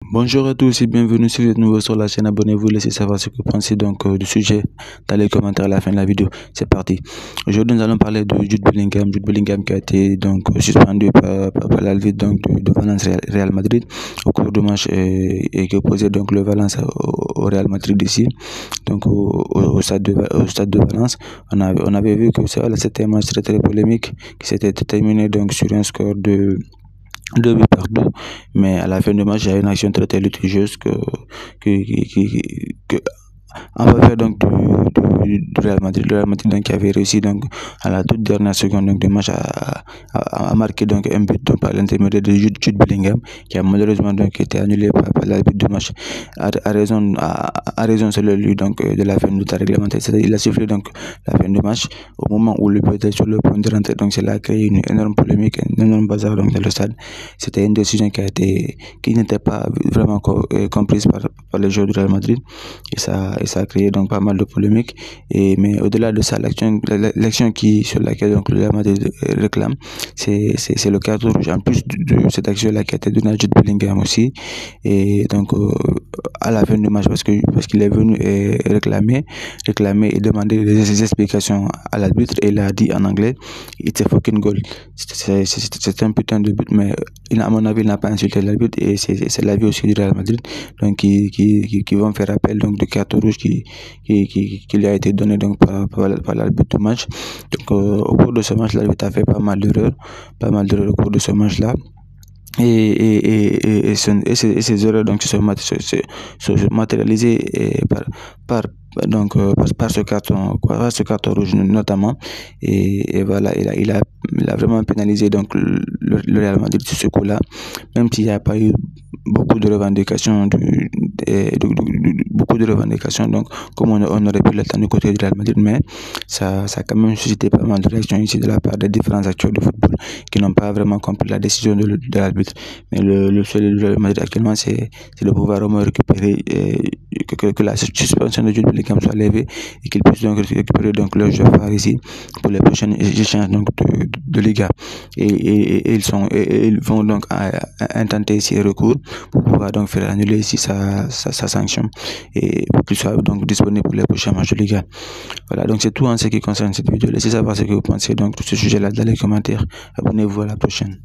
Bonjour à tous et bienvenue si vous êtes nouveau sur la chaîne, abonnez-vous, laissez savoir ce que vous pensez du sujet dans les commentaires à la fin de la vidéo. C'est parti. Aujourd'hui nous allons parler de Jude Bellingham qui a été suspendu par l'arbitre de Valence Real Madrid au cours du match et qui opposait le Valence au Real Madrid ici, au stade de Valence. On avait vu que c'était un match très polémique qui s'était terminé sur un score de 2 buts par 2, mais à la fin du match, il y a une action très litigieuse en faveur du Real Madrid. Le Real Madrid qui avait réussi à la toute dernière seconde du match à marquer un but par l'intermédiaire de Jude Bellingham, qui a malheureusement été annulé par l'arbitre du match à raison selon lui de la fin du temps réglementaire. Il a sifflé la fin du match au moment où le but était sur le point de rentrer. Donc cela a créé une énorme polémique, un énorme bazar dans le stade. C'était une décision qui n'était pas vraiment comprise par les joueurs du Real Madrid, et ça a créé pas mal de polémiques. Mais au-delà de ça, l'action sur laquelle le Real Madrid réclame, c'est le carton rouge, en plus de cette action-là qui a été donnée à Jude Bellingham aussi. Et à la fin du match, parce qu'il est venu réclamer et demander des explications à l'arbitre, et il a dit en anglais "It's a fucking goal". C'est un putain de but, mais à mon avis il n'a pas insulté l'arbitre, et c'est l'avis aussi du Real Madrid qui vont faire appel du carton rouge qui lui a été donné par l'arbitre du match. Au cours de ce match, l'arbitre a fait pas mal d'erreurs au cours de ce match là. Et ces erreurs se matérialisées par ce carton rouge notamment. Et voilà, il a vraiment pénalisé le Real Madrid sur ce coup-là, même s'il n'y a pas eu beaucoup de revendications comme on aurait pu l'attendre du côté du Real Madrid, mais ça a quand même suscité pas mal de réactions ici de la part des différents acteurs de football qui n'ont pas vraiment compris la décision de l'arbitre. Mais le seul du Real Madrid actuellement, c'est de pouvoir au moins récupérer que la suspension de Jude Bellingham soit levée, et qu'ils puissent récupérer leur joueur phare ici pour les prochains échanges de Liga. Et ils vont intenter ici recours pour pouvoir faire annuler ici sa sanction, et pour qu'il soit disponible pour les prochains matchs de Liga. Voilà, donc c'est tout en ce qui concerne cette vidéo. Laissez savoir ce que vous pensez de ce sujet-là dans les commentaires. Abonnez-vous, à la prochaine.